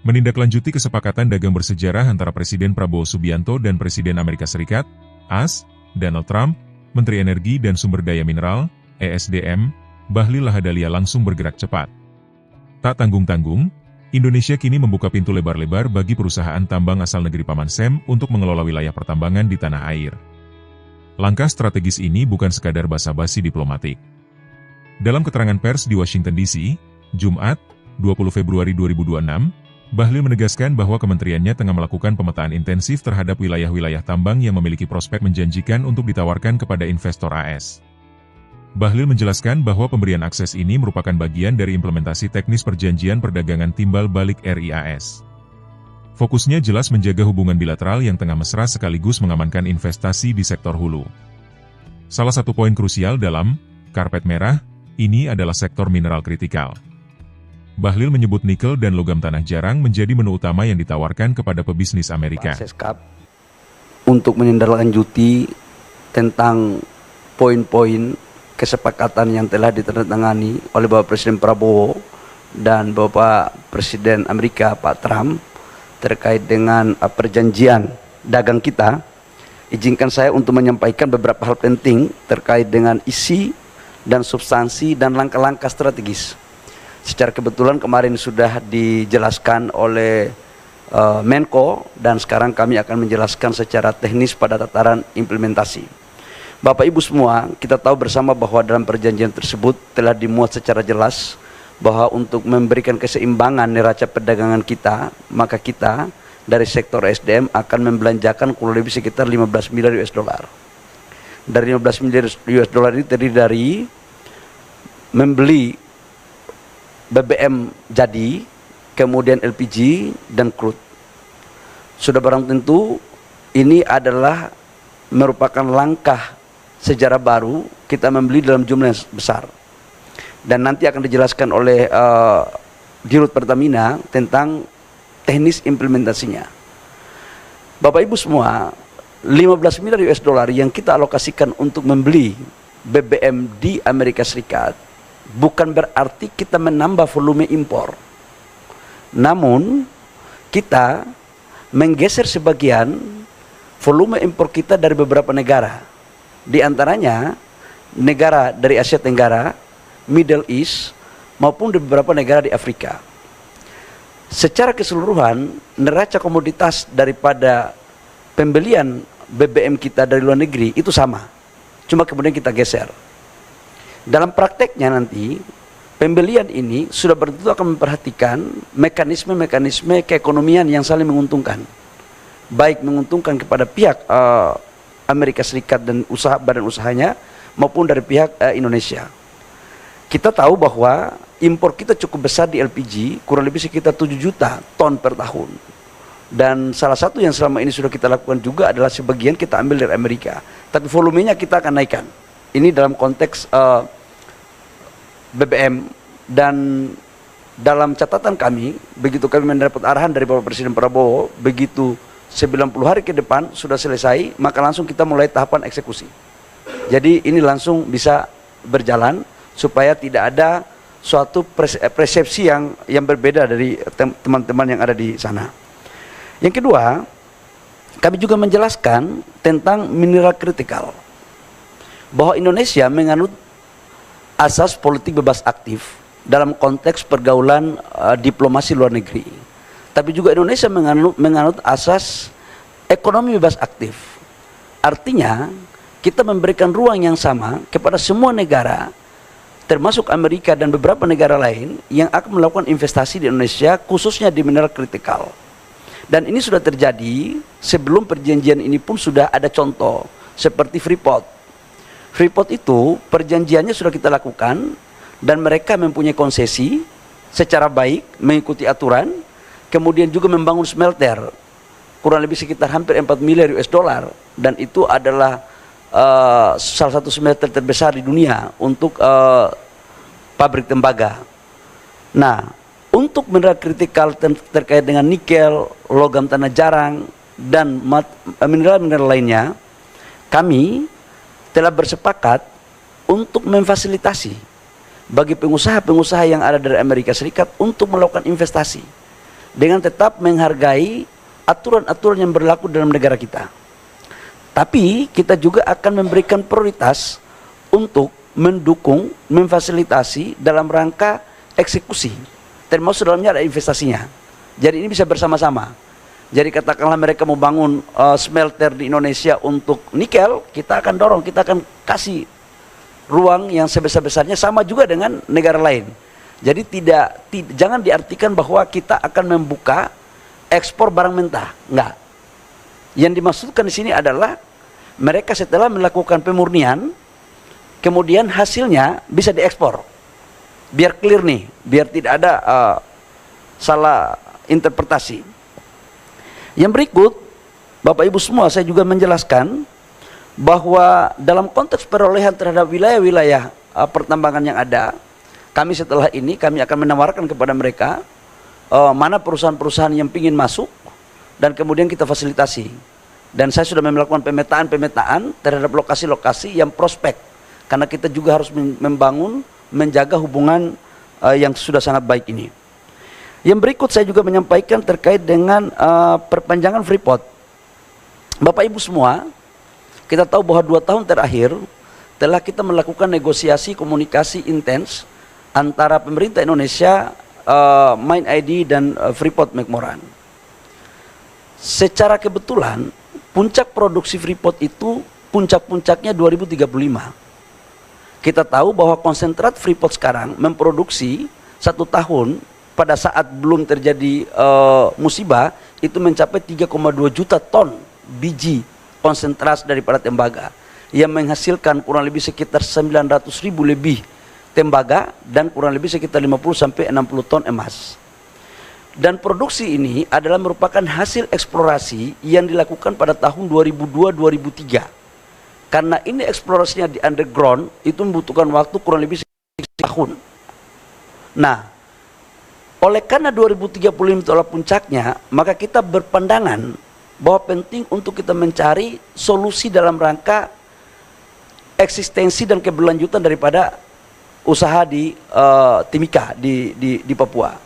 menindaklanjuti kesepakatan dagang bersejarah antara Presiden Prabowo Subianto dan Presiden Amerika Serikat, AS, Donald Trump, Menteri Energi dan Sumber Daya Mineral, ESDM, Bahlil Lahadalia langsung bergerak cepat. Tak tanggung-tanggung, Indonesia kini membuka pintu lebar-lebar bagi perusahaan tambang asal negeri Paman Sam untuk mengelola wilayah pertambangan di tanah air. Langkah strategis ini bukan sekadar basa-basi diplomatik. Dalam keterangan pers di Washington DC, Jumat, 20 Februari 2026, Bahlil menegaskan bahwa kementeriannya tengah melakukan pemetaan intensif terhadap wilayah-wilayah tambang yang memiliki prospek menjanjikan untuk ditawarkan kepada investor AS. Bahlil menjelaskan bahwa pemberian akses ini merupakan bagian dari implementasi teknis perjanjian perdagangan timbal balik RIAS. Fokusnya jelas menjaga hubungan bilateral yang tengah mesra sekaligus mengamankan investasi di sektor hulu. Salah satu poin krusial dalam karpet merah ini adalah sektor mineral kritikal. Bahlil menyebut nikel dan logam tanah jarang menjadi menu utama yang ditawarkan kepada pebisnis Amerika. Seskap untuk menindaklanjuti tentang poin-poin kesepakatan yang telah ditandatangani oleh Bapak Presiden Prabowo dan Bapak Presiden Amerika Pak Trump terkait dengan perjanjian dagang kita, izinkan saya untuk menyampaikan beberapa hal penting terkait dengan isi dan substansi dan langkah-langkah strategis. Secara kebetulan kemarin sudah dijelaskan oleh Menko dan sekarang kami akan menjelaskan secara teknis pada tataran implementasi. Bapak Ibu semua, kita tahu bersama bahwa dalam perjanjian tersebut telah dimuat secara jelas bahwa untuk memberikan keseimbangan neraca perdagangan kita, maka kita dari sektor SDM akan membelanjakan kurang lebih sekitar 15 miliar US dollar. Dari 15 miliar US dollar ini terdiri dari membeli BBM jadi, kemudian LPG dan crude. Sudah barang tentu ini adalah merupakan langkah sejarah baru kita membeli dalam jumlah yang besar. Dan nanti akan dijelaskan oleh Dirut Pertamina tentang teknis implementasinya. Bapak Ibu semua, 15 miliar US dollar yang kita alokasikan untuk membeli BBM di Amerika Serikat bukan berarti kita menambah volume impor. Namun kita menggeser sebagian volume impor kita dari beberapa negara. Di antaranya negara dari Asia Tenggara, Middle East, maupun di beberapa negara di Afrika. Secara keseluruhan, neraca komoditas daripada pembelian BBM kita dari luar negeri itu sama. Cuma kemudian kita geser. Dalam prakteknya nanti, pembelian ini sudah tentu akan memperhatikan mekanisme-mekanisme keekonomian yang saling menguntungkan. Baik menguntungkan kepada pihak Amerika Serikat dan badan usahanya maupun dari pihak Indonesia. Kita tahu bahwa impor kita cukup besar di LPG, kurang lebih sekitar 7 juta ton per tahun. Dan salah satu yang selama ini sudah kita lakukan juga adalah sebagian kita ambil dari Amerika. Tapi volumenya kita akan naikkan. Ini dalam konteks BBM, dan dalam catatan kami, begitu kami mendapat arahan dari Bapak Presiden Prabowo, begitu 90 hari ke depan sudah selesai, maka langsung kita mulai tahapan eksekusi. Jadi ini langsung bisa berjalan supaya tidak ada suatu persepsi yang berbeda dari teman-teman yang ada di sana. Yang kedua, kami juga menjelaskan tentang mineral kritikal, bahwa Indonesia menganut asas politik bebas aktif dalam konteks pergaulan diplomasi luar negeri. Tapi juga Indonesia menganut asas ekonomi bebas aktif. Artinya kita memberikan ruang yang sama kepada semua negara, termasuk Amerika dan beberapa negara lain yang akan melakukan investasi di Indonesia, khususnya di mineral kritikal. Dan ini sudah terjadi sebelum perjanjian ini pun sudah ada contoh seperti Freeport. Freeport itu perjanjiannya sudah kita lakukan dan mereka mempunyai konsesi secara baik mengikuti aturan, kemudian juga membangun smelter kurang lebih sekitar hampir 4 miliar US dollar, dan itu adalah salah satu smelter terbesar di dunia untuk pabrik tembaga. Nah, untuk mineral kritikal terkait dengan nikel, logam tanah jarang, dan mineral-mineral lainnya, kami telah bersepakat untuk memfasilitasi bagi pengusaha-pengusaha yang ada dari Amerika Serikat untuk melakukan investasi. dengan tetap menghargai aturan-aturan yang berlaku dalam negara kita. Tapi kita juga akan memberikan prioritas untuk mendukung, memfasilitasi dalam rangka eksekusi, termasuk dalamnya ada investasinya. Jadi ini bisa bersama-sama. Jadi katakanlah mereka mau bangun smelter di Indonesia untuk nikel, kita akan dorong, kita akan kasih ruang yang sebesar-besarnya, sama juga dengan negara lain. Jadi jangan diartikan bahwa kita akan membuka ekspor barang mentah, enggak. Yang dimaksudkan di sini adalah mereka setelah melakukan pemurnian, kemudian hasilnya bisa diekspor. Biar clear nih, biar tidak ada salah interpretasi. Yang berikut, Bapak Ibu semua, saya juga menjelaskan bahwa dalam konteks perolehan terhadap wilayah-wilayah pertambangan yang ada, kami setelah ini kami akan menawarkan kepada mereka mana perusahaan-perusahaan yang ingin masuk, dan kemudian kita fasilitasi. Dan saya sudah melakukan pemetaan terhadap lokasi-lokasi yang prospek, karena kita juga harus membangun, menjaga hubungan yang sudah sangat baik ini. Yang berikut saya juga menyampaikan terkait dengan perpanjangan Freeport. Bapak Ibu semua, kita tahu bahwa 2 tahun terakhir telah kita melakukan negosiasi komunikasi intens antara pemerintah Indonesia, Mind ID dan Freeport-McMoRan. Secara kebetulan puncak produksi Freeport itu puncak-puncaknya 2035. Kita tahu bahwa konsentrat Freeport sekarang memproduksi 1 tahun pada saat belum terjadi musibah itu mencapai 3,2 juta ton biji konsentrat daripada tembaga, yang menghasilkan kurang lebih sekitar 900.000 lebih tembaga dan kurang lebih sekitar 50-60 ton emas. Dan produksi ini adalah merupakan hasil eksplorasi yang dilakukan pada tahun 2002-2003. Karena ini eksplorasinya di underground, itu membutuhkan waktu kurang lebih setahun. Nah, oleh karena 2035 itu adalah puncaknya, maka kita berpandangan bahwa penting untuk kita mencari solusi dalam rangka eksistensi dan keberlanjutan daripada usaha di Timika di Papua.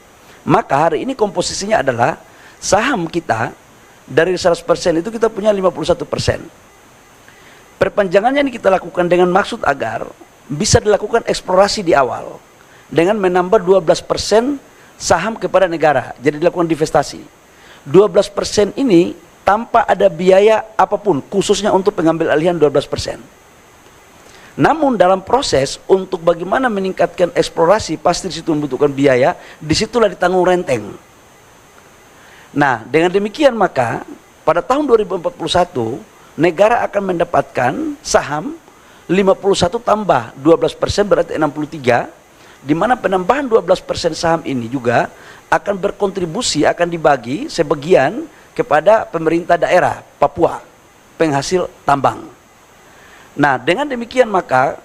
Maka hari ini komposisinya adalah saham kita dari 100% itu kita punya 51%. Perpanjangannya ini kita lakukan dengan maksud agar bisa dilakukan eksplorasi di awal dengan menambah 12% saham kepada negara. Jadi dilakukan divestasi. 12% ini tanpa ada biaya apapun, khususnya untuk pengambil alihan 12%. Namun dalam proses untuk bagaimana meningkatkan eksplorasi, pasti disitu membutuhkan biaya, disitulah ditanggung renteng. Nah, dengan demikian maka pada tahun 2041 negara akan mendapatkan saham 51 tambah 12% berarti 63, di mana penambahan 12% saham ini juga akan berkontribusi, akan dibagi sebagian kepada pemerintah daerah Papua, penghasil tambang. Nah, dengan demikian maka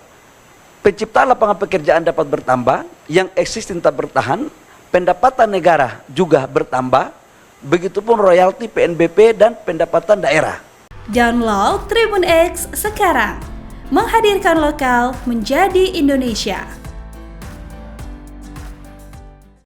penciptaan lapangan pekerjaan dapat bertambah, yang eksis tetap bertahan, pendapatan negara juga bertambah, begitupun royalti PNBP dan pendapatan daerah. Download Tribun X sekarang, menghadirkan lokal menjadi Indonesia.